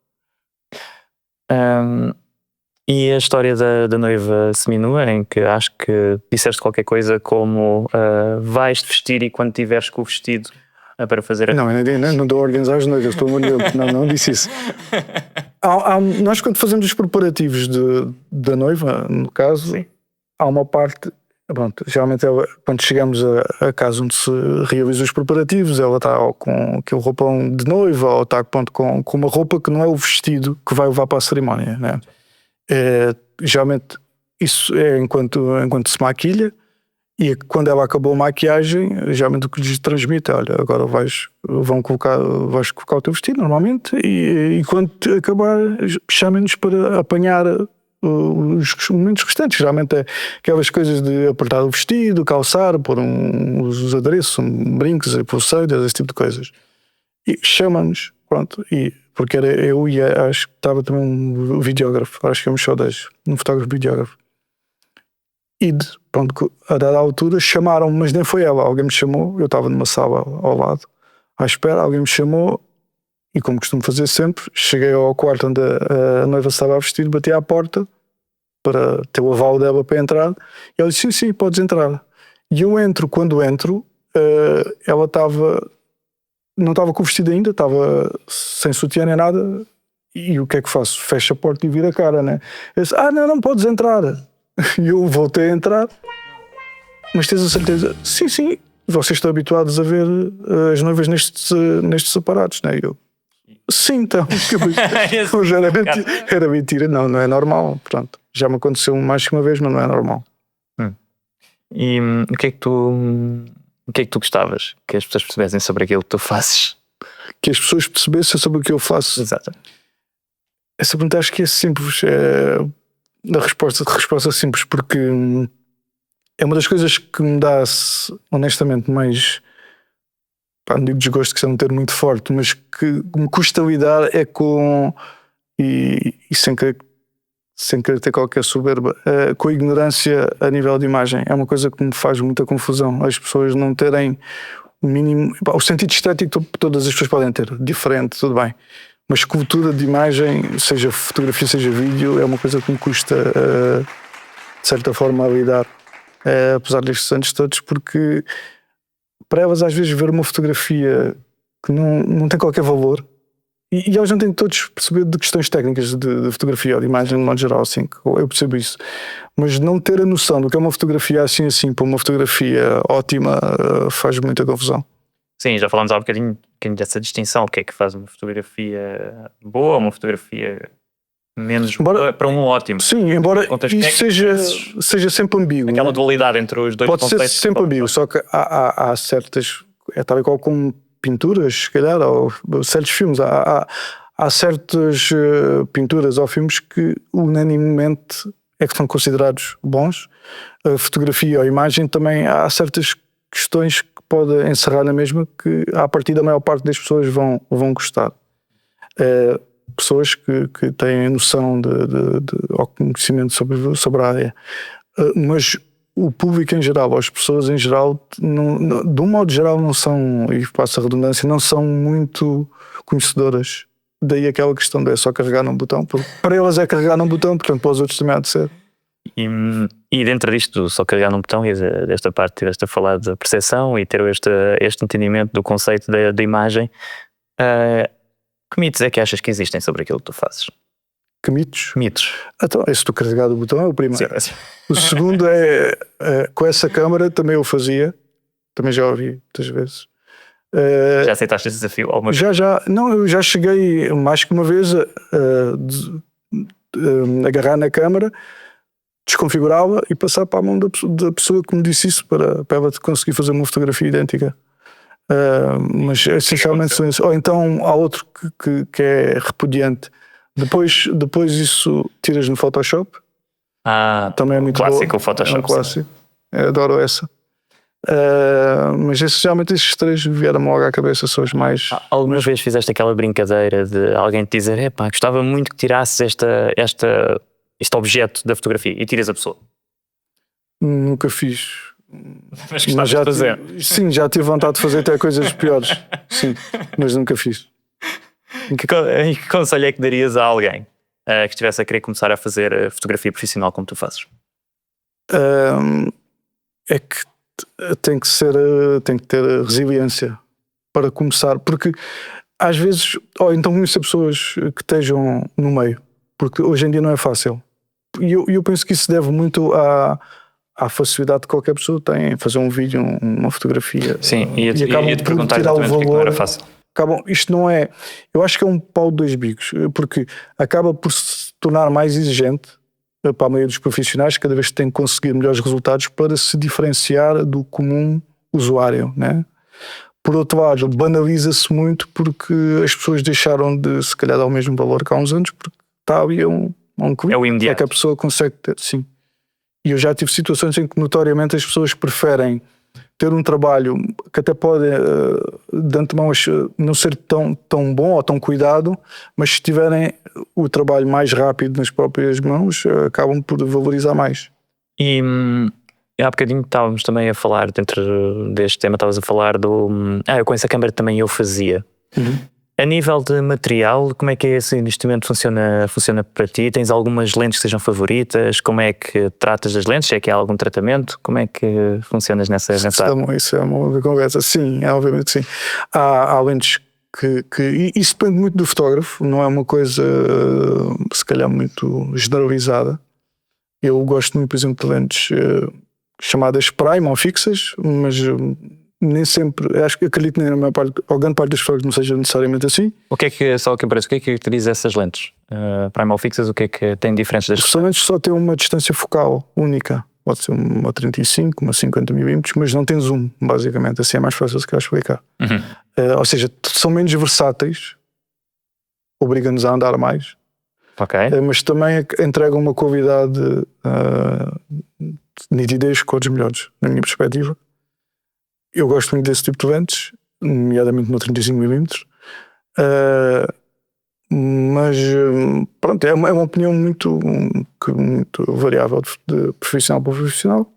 E a história da noiva seminua, em que acho que disseste qualquer coisa como vais-te vestir e quando tiveres com o vestido para fazer... Não dou ordens às noivas, estou não disse isso. Nós quando fazemos os preparativos da noiva, no caso, sim, há uma parte Pronto, geralmente ela, quando chegamos a casa onde se realizam os preparativos, ela está com aquele roupão de noiva ou está com uma roupa que não é o vestido que vai levar para a cerimónia, né? Geralmente isso é enquanto se maquilha, e quando ela acabou a maquiagem, geralmente o que lhes transmite, olha, agora vais colocar o teu vestido normalmente, e quando acabar chamem-nos para apanhar os momentos restantes. Geralmente é aquelas coisas de apertar o vestido, calçar, pôr os adereços, brincos, pulseiras, esse tipo de coisas. E chama-nos, pronto, porque era eu e acho que estava também um videógrafo, acho que é um show 10, um fotógrafo videógrafo. E pronto, a dada altura chamaram, mas nem foi ela, alguém me chamou, eu estava numa sala ao lado, à espera, alguém me chamou, e como costumo fazer sempre, cheguei ao quarto onde a noiva estava a vestir, bati à porta para ter o aval dela para entrar, e ela disse, sim, podes entrar. E eu entro, quando entro, ela não estava com o vestido ainda, estava sem sutiã nem nada, e o que é que faço? Fecho a porta e viro a cara, né? Eu disse, não podes entrar. E eu voltei a entrar, mas tens a certeza? Sim, vocês estão habituados a ver as noivas nestes aparatos, né? Eu, sim, então, mas era mentira, não é normal, pronto. Já me aconteceu mais que uma vez, mas não é normal. E o que é que tu gostavas que as pessoas percebessem sobre aquilo que tu fazes? Que as pessoas percebessem sobre o que eu faço? Exato. Essa pergunta acho que é simples, a resposta simples, porque é uma das coisas que me dá, honestamente, mais, não digo desgosto, que isso é um termo muito forte, mas que me custa lidar é com, e sem querer ter qualquer soberba, com a ignorância a nível de imagem. É uma coisa que me faz muita confusão, as pessoas não terem o mínimo, o sentido estético todas as pessoas podem ter, diferente, tudo bem, mas cultura de imagem, seja fotografia, seja vídeo, é uma coisa que me custa de certa forma a lidar, apesar destes anos todos, porque para elas às vezes ver uma fotografia que não tem qualquer valor, e elas não têm todos perceber de questões técnicas de fotografia ou de imagem de modo geral, assim, eu percebo isso, mas não ter a noção do que é uma fotografia assim para uma fotografia ótima faz muita confusão. Sim, já falámos há um bocadinho dessa distinção, o que é que faz uma fotografia boa, uma fotografia menos boa para um ótimo. Sim, embora isso seja sempre ambíguo. Aquela dualidade entre os dois conceitos. Pode ser sempre ambíguo, só que há certas, tal e qual como pinturas, se calhar, ou certos filmes, há certas pinturas ou filmes que unanimemente é que são considerados bons. A fotografia ou a imagem também há certas questões que podem encerrar na mesma, que à partida a maior parte das pessoas vão gostar. Pessoas que têm noção ou conhecimento sobre a área. Mas o público em geral, as pessoas em geral, de um modo geral não são, e passo a redundância, não são muito conhecedoras. Daí aquela questão de é só carregar num botão. Para elas é carregar num botão, portanto para os outros também há de ser. E dentro disto, só carregar num botão, e desta parte tiveste a falar da percepção e ter este entendimento do conceito da imagem, que mitos é que achas que existem sobre aquilo que tu fazes? Que mitos? Mitos. Então, esse do carregar do botão é o primeiro. Sim. O segundo é, com essa câmara também eu fazia, também já ouvi muitas vezes. Já aceitaste esse desafio alguma vez? Não, eu já cheguei mais que uma vez a agarrar na câmara, desconfigurá-la e passar para a mão da pessoa que me disse isso para ela conseguir fazer uma fotografia idêntica. Mas essencialmente são isso. Ou então há outro que é repudiante. Depois isso tiras no Photoshop. Também é muito clássico, boa. O Photoshop. É um clássico. Adoro essa. Mas geralmente esses três vieram-me logo à cabeça, são os mais. Alguma vez fizeste aquela brincadeira de alguém te dizer: epá, gostava muito que tirasses este objeto da fotografia, e tiras a pessoa? Nunca fiz. Mas já fazer? Sim, já tive vontade de fazer até coisas piores. Sim, mas nunca fiz. Que conselho é que darias a alguém que estivesse a querer começar a fazer fotografia profissional como tu fazes? É que tem que ter resiliência para começar, porque às vezes, então conhecer pessoas que estejam no meio, porque hoje em dia não é fácil. E eu penso que isso deve muito à facilidade que qualquer pessoa tem em fazer um vídeo, uma fotografia. Sim, e acabam ia-te por perguntar tirar o exatamente porque não valor. era fácil. Isto não é. Eu acho que é um pau de dois bicos, porque acaba por se tornar mais exigente para a maioria dos profissionais, cada vez que têm que conseguir melhores resultados para se diferenciar do comum usuário, né? Por outro lado, banaliza-se muito porque as pessoas deixaram de, se calhar, dar o mesmo valor que há uns anos, porque está ali um clique. É o imediato. É que a pessoa consegue ter, sim. E eu já tive situações em que, notoriamente, as pessoas preferem ter um trabalho que até pode, de antemão, não ser tão bom ou tão cuidado, mas se tiverem o trabalho mais rápido nas próprias mãos, acabam por valorizar mais. E há bocadinho estávamos também a falar, dentro deste tema, estavas a falar do... eu com essa câmera também eu fazia. Uhum. A nível de material, como é que esse investimento funciona para ti? Tens algumas lentes que sejam favoritas? Como é que tratas das lentes? Se é que há algum tratamento? Como é que funcionas nessa área? Isso é uma conversa. Sim, obviamente sim. Há lentes que isso depende muito do fotógrafo, não é uma coisa se calhar muito generalizada. Eu gosto muito, por exemplo, de lentes chamadas prime ou fixas, mas nem sempre, acho que acredito que na maior parte, ou grande parte dos fotógrafos não seja necessariamente assim. O que é que, só que aparece, o que é que caracteriza essas lentes? Prime ou fixas, o que é que tem diferentes das... As lentes só têm uma distância focal única. Pode ser uma 35, uma 50mm, mas não tem zoom, basicamente. Assim é mais fácil se calhar explicar. Uhum. Ou seja, são menos versáteis, obrigam-nos a andar mais, mas também entregam uma qualidade de nitidez, cores melhores, na minha perspectiva. Eu gosto muito desse tipo de lentes, nomeadamente no 35mm, mas pronto, é uma opinião muito variável de profissional para profissional.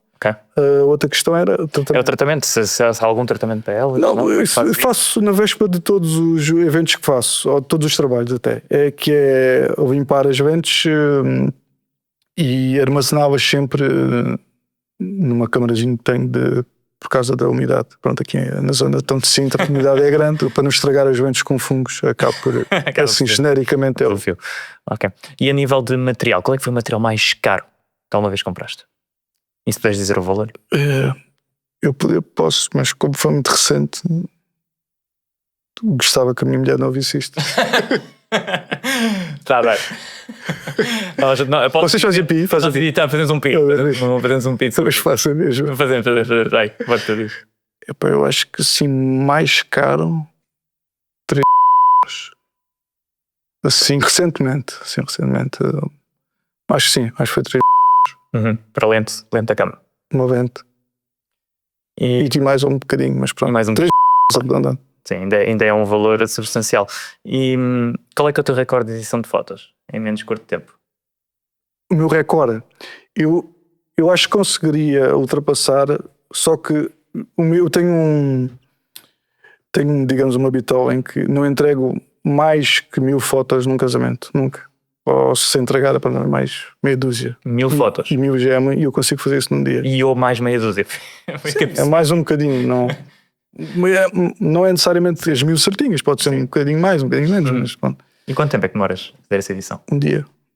Outra questão era é o tratamento, se há algum tratamento para elas? Não, eu faço na véspera de todos os eventos que faço, ou de todos os trabalhos até, que é limpar as lentes e armazená-las sempre numa câmarazinha que tenho por causa da umidade. Pronto, aqui na zona de Sintra a umidade é grande, para não estragar as lentes com fungos, acabo por assim genericamente é o fio. E a nível de material, qual é que foi o material mais caro que alguma vez compraste? E se puderes dizer o valor? Eu posso, mas como foi muito recente, gostava que a minha mulher não ouvisse isto. Está bem. Vocês fazem pi? Fazemos um pi. Fazemos um pi. Mas façam mesmo. Fazemos. Eu acho que assim, mais caro, 3 assim, recentemente. Acho que sim, acho que foi 3 para lente da câmera. Uma lente. E mais um bocadinho, mas pronto. Mais um 3 arredondando. Sim, ainda é um valor substancial. E qual é que é o teu recorde de edição de fotos em menos curto tempo? O meu recorde, eu acho que conseguiria ultrapassar, só que eu tenho digamos, uma bitola em que não entrego mais que 1000 fotos num casamento, nunca. Ou se entregar para mais meia dúzia. 1000 fotos? E 1000 gema, e eu consigo fazer isso num dia. E eu mais meia dúzia? Sim, é mais um bocadinho, não é necessariamente as 1000 certinhas, pode ser um bocadinho mais, um bocadinho menos. Mas, pronto. E quanto tempo é que demoras a fazer essa edição?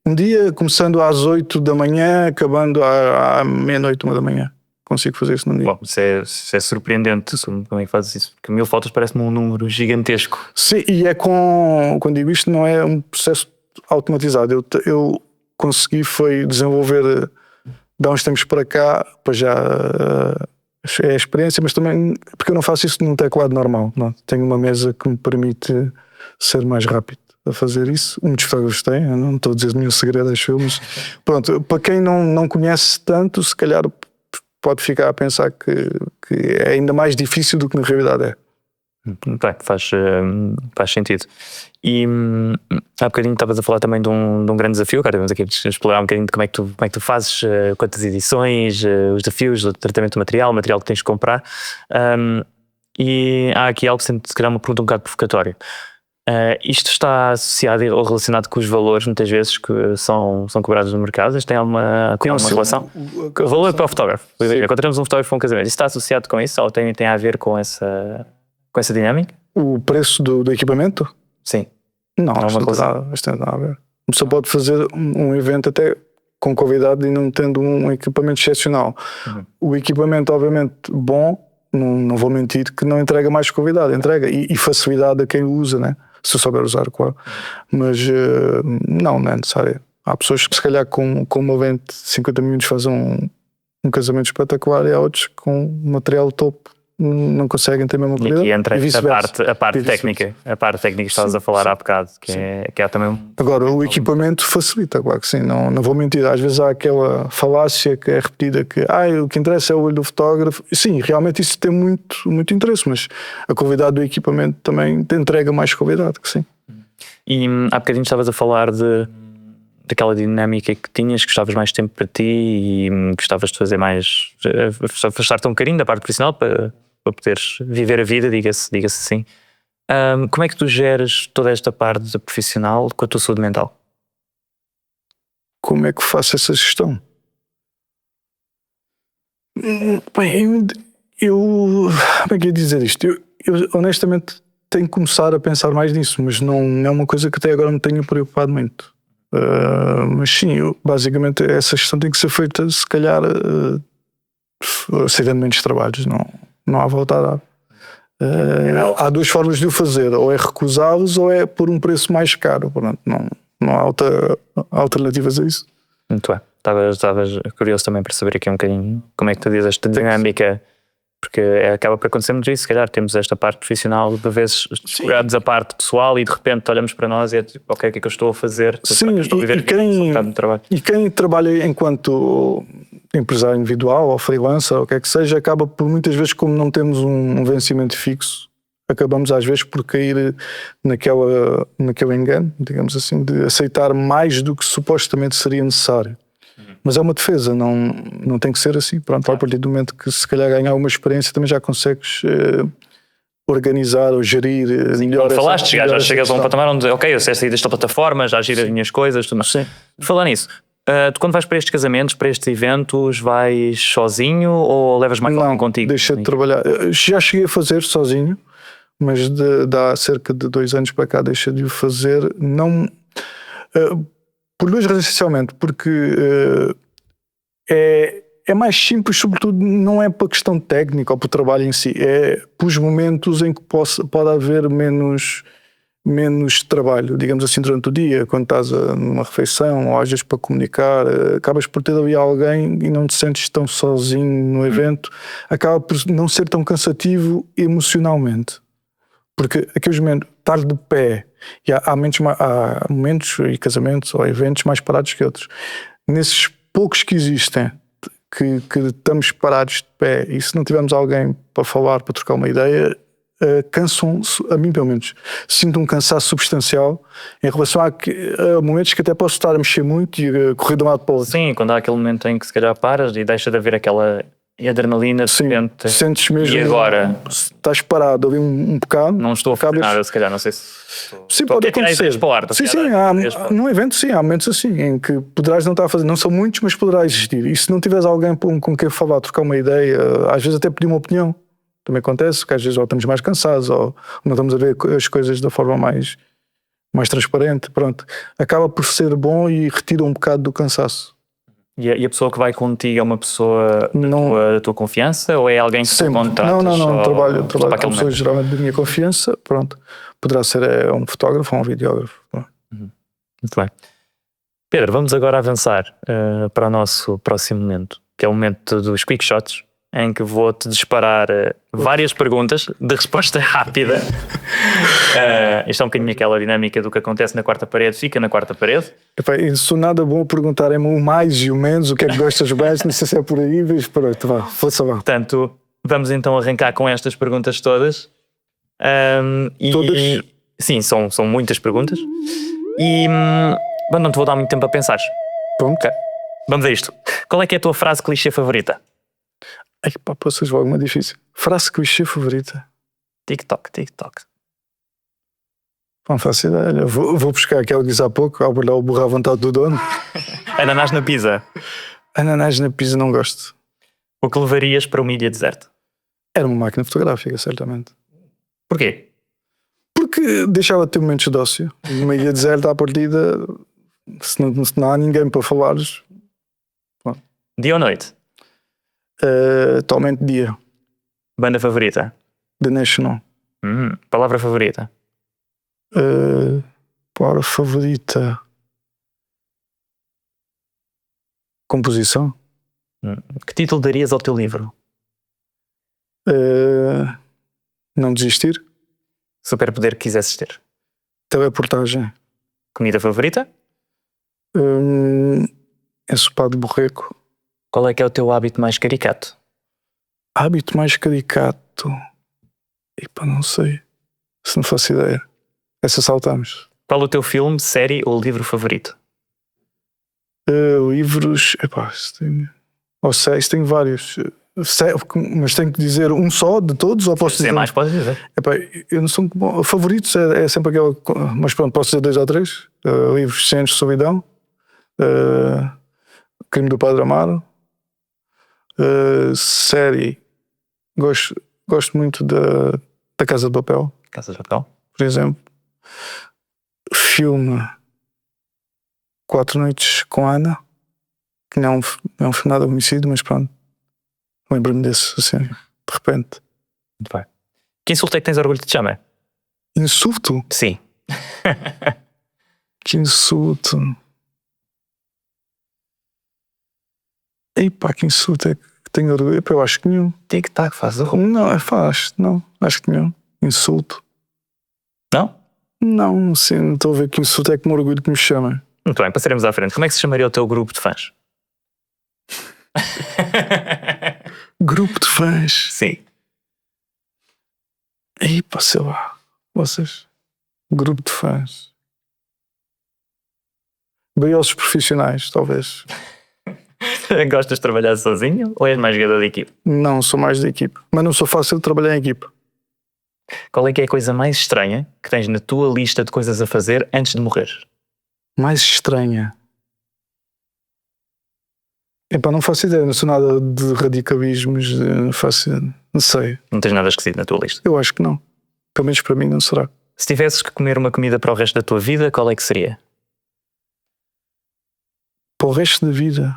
Um dia, começando às 8 da manhã, acabando à meia-noite, 1 da manhã. Consigo fazer isso num dia. Bom, isso é surpreendente. Como é que fazes isso? Porque 1000 fotos parece-me um número gigantesco. Sim, e quando digo isto, não é um processo automatizado. Eu consegui desenvolver de há uns tempos para cá, para já é a experiência, mas também porque eu não faço isso num teclado normal. Não. Tenho uma mesa que me permite ser mais rápido a fazer isso. Muitos fotógrafos têm, eu não estou a dizer nenhum segredo aos filmes. Pronto, para quem não conhece tanto, se calhar pode ficar a pensar que é ainda mais difícil do que na realidade é. Bem, faz sentido. E há bocadinho estavas a falar também de um grande desafio. Agora vamos aqui explorar um bocadinho de como é que tu fazes, quantas edições, os desafios do tratamento do material, o material que tens de comprar. E há aqui algo, se calhar uma pergunta um bocado provocatória. Isto está associado ou relacionado com os valores, muitas vezes, que são cobrados no mercado? Isto tem alguma relação? O valor para o fotógrafo. Encontramos um fotógrafo para um casamento. Isto está associado com isso ou tem a ver com essa dinâmica? O preço do equipamento? Sim. Não, isto não tem nada a ver. Uma pessoa pode fazer um evento até com qualidade e não tendo um equipamento excepcional. O equipamento, obviamente, bom, não vou mentir, que não entrega mais qualidade, entrega e facilidade a quem o usa, né? Se eu souber usar, claro. Mas não é necessário. Há pessoas que se calhar com uma lente de 50 minutos fazem um casamento espetacular e há outros com material top não conseguem ter a mesma qualidade. E aqui entra a parte técnica. A parte técnica que estavas a falar há bocado, que é também... Agora, o equipamento facilita, claro que sim, não vou mentir. Às vezes há aquela falácia que é repetida que o que interessa é o olho do fotógrafo. Sim, realmente isso tem muito interesse, mas a qualidade do equipamento também te entrega mais qualidade, que sim. E há bocadinho estavas a falar daquela dinâmica que tinhas, que gostavas mais tempo para ti e gostavas de fazer mais, afastar-te um bocadinho da parte profissional para poderes viver a vida, diga-se assim. Como é que tu geres toda esta parte profissional com a tua saúde mental? Como é que faço essa gestão? Bem, como é que eu ia dizer isto? Eu honestamente tenho que começar a pensar mais nisso, mas não é uma coisa que até agora me tenha preocupado muito. Mas sim, basicamente essa gestão tem que ser feita, se calhar, aceitando menos trabalhos, não há volta a dar. Há duas formas de o fazer, ou é recusá-los ou é por um preço mais caro. Portanto, não há alternativas a isso. Muito bem. Estavas curioso também para saber aqui um bocadinho como é que tu dizes esta dinâmica, porque acaba por acontecer muito isso, se calhar temos esta parte profissional, de vezes descurados a parte pessoal e de repente olhamos para nós e é tipo, ok, o que é que eu estou a fazer? Sim, e quem trabalha enquanto empresário individual ou freelancer ou o que é que seja, acaba por muitas vezes, como não temos um vencimento fixo, acabamos às vezes por cair naquele engano, digamos assim, de aceitar mais do que supostamente seria necessário. Mas é uma defesa, não tem que ser assim. Pronto, a partir do momento que se calhar ganhar uma experiência também já consegues organizar ou gerir melhor. Como falaste, já chegas a um patamar onde, ok, eu sei sair desta plataforma, já giro as minhas coisas, tudo mais. Falar nisso, tu quando vais para estes casamentos, para estes eventos, vais sozinho ou levas mais alguém contigo? Deixa de trabalhar. Já cheguei a fazer sozinho, mas há cerca de 2 anos para cá deixei de o fazer. Não... por duas razões, essencialmente, porque é mais simples, sobretudo não é para questão técnica ou para o trabalho em si, é pelos momentos em que pode haver menos trabalho, digamos assim, durante o dia, quando estás numa refeição ou às vezes para comunicar, acabas por ter ali alguém e não te sentes tão sozinho no evento, acaba por não ser tão cansativo emocionalmente. Porque aqueles momentos, estar de pé, e há momentos e casamentos ou eventos mais parados que outros. Nesses poucos que existem, que estamos parados de pé, e se não tivermos alguém para falar, para trocar uma ideia, cansam, a mim pelo menos, sinto um cansaço substancial em relação a momentos que até posso estar a mexer muito e correr de um lado para o outro. Sim, quando há aquele momento em que se calhar paras e deixa de haver aquela adrenalina, sim, sentes mesmo. E agora? Estás parado ali um bocado. Não estou a fazer nada, se calhar, não sei se... Sim, pode acontecer. Num evento sim, há momentos assim, em que poderás não estar a fazer, não são muitos, mas poderá existir. E se não tiveres alguém com quem falar, trocar uma ideia, às vezes até pedir uma opinião, também acontece, que às vezes ou estamos mais cansados, ou não estamos a ver as coisas da forma mais transparente, pronto. Acaba por ser bom e retira um bocado do cansaço. E a pessoa que vai contigo é uma pessoa da tua confiança ou é alguém que tu contratas? Não, trabalho com pessoas geralmente da minha confiança, pronto. Poderá ser um fotógrafo ou um videógrafo. Muito bem. Pedro, vamos agora avançar para o nosso próximo momento, que é o momento dos quick shots, em que vou-te disparar várias perguntas de resposta rápida. Isto é um bocadinho aquela dinâmica do que acontece na quarta parede, fica na quarta parede. Sou nada bom perguntar-me o mais e o menos, o que é que gostas mais, não sei se é por aí, mas pronto, vá, força lá. Portanto, vamos então arrancar com estas perguntas todas. Todas? Sim, são muitas perguntas. E não te vou dar muito tempo a pensar. Pronto. Okay. Vamos a isto. Qual é que é a tua frase clichê favorita? Ai pá, passas logo uma difícil. Frase clichê favorita? TikTok. Não faço ideia. Vou buscar aquela que disse há pouco, ao olhar o burro à vontade do dono. Ananás na pizza. Ananás na pizza não gosto. O que levarias para uma ilha deserta? Era uma máquina fotográfica, certamente. Porquê? Porque deixava de ter momentos de ócio. Numa ilha deserta, à partida, se não há ninguém para falares, Dia ou noite? Atualmente dia. Banda favorita? The National. Palavra favorita? Palavra favorita. Composição. Que título darias ao teu livro? Não desistir. Superpoder que quisesses ter? Teleportagem. Comida favorita? Ensopado de borrego. Qual é que é o teu hábito mais caricato? Hábito mais caricato. Epá, não sei. Se não faço ideia. Essa saltamos. Qual o teu filme, série ou livro favorito? Livros. Epá, ou séries, tenho vários. Mas tenho que dizer um só de todos? Ou posso dizer mais, podes dizer. Epá, eu não sou. Favoritos é sempre aquele. Mas pronto, posso dizer 2 ou 3. Livros Cenas de Solidão. Crime do Padre Amaro. Série. Gosto muito da Casa de Papel. Casa de Papel. Por exemplo. Filme 4 Noites com Ana, que não é um filme nada homicídio, mas pronto, lembro-me desse assim, de repente. Muito bem. Que insulto é que tens orgulho de te chamar? Insulto? Sim. Que insulto? Epá, que insulto é que tenho orgulho? Epá, eu acho que nenhum. Tic-tac, faz o roubo. Não, não, acho que nenhum. Insulto? Não? Não, sim, não estou a ver que insulto é que me orgulho que me chamem. Muito bem, passaremos à frente. Como é que se chamaria o teu grupo de fãs? Grupo de fãs? Sim. Epá, sei lá. Vocês? Grupo de fãs. Briosos profissionais, talvez. Gostas de trabalhar sozinho ou és mais jogador de equipe? Não, sou mais de equipe. Mas não sou fácil de trabalhar em equipe. Qual é que é a coisa mais estranha que tens na tua lista de coisas a fazer antes de morrer? Mais estranha? Epá, não faço ideia. Não sou nada de radicalismos. Não sei. Não tens nada esquisito na tua lista? Eu acho que não. Pelo menos para mim não será. Se tivesses que comer uma comida para o resto da tua vida, qual é que seria? Para o resto da vida.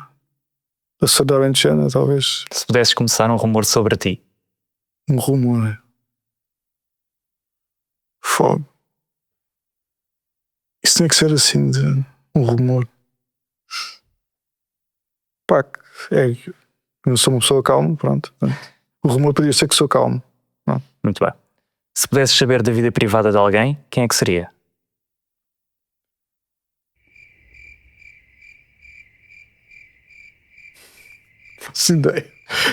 A Sadar Enchana, talvez. Se pudesses começar um rumor sobre ti? Um rumor. Fogo. Isso tinha que ser assim, de um rumor. Pá, eu não sou uma pessoa calma, pronto. O rumor podia ser que sou calmo. Não. Muito bem. Se pudesses saber da vida privada de alguém, quem é que seria? Faço ideia.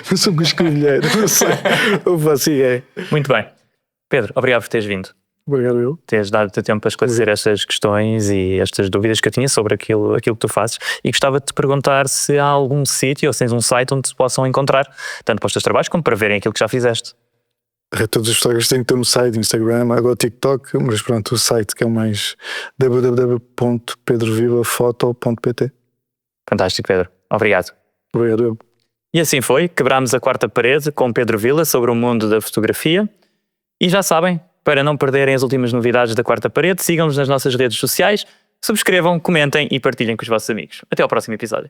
Não sou um escovilheiro, não sei. Eu faço ideia. Muito bem. Pedro, obrigado por teres vindo. Obrigado eu. Teres dado o teu tempo para esclarecer estas questões e estas dúvidas que eu tinha sobre aquilo que tu fazes, e gostava de te perguntar se há algum sítio ou se tens um site onde te possam encontrar, tanto para os teus trabalhos como para verem aquilo que já fizeste. Todas as histórias têm que ter no site, Instagram, agora TikTok, mas pronto, o site que é o mais www.pedrovilafoto.pt. Fantástico, Pedro. Obrigado. Obrigado eu. E assim foi, quebrámos a quarta parede com Pedro Vila sobre o mundo da fotografia. E já sabem, para não perderem as últimas novidades da quarta parede, sigam-nos nas nossas redes sociais, subscrevam, comentem e partilhem com os vossos amigos. Até ao próximo episódio.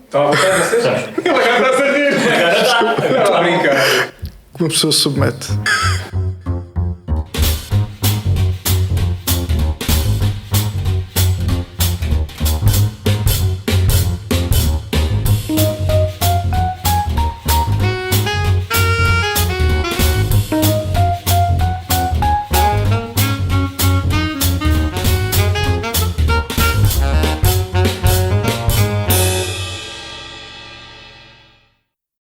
Estão a votar vocês? Ele agora está a servir. Estou a brincar. Uma pessoa submete.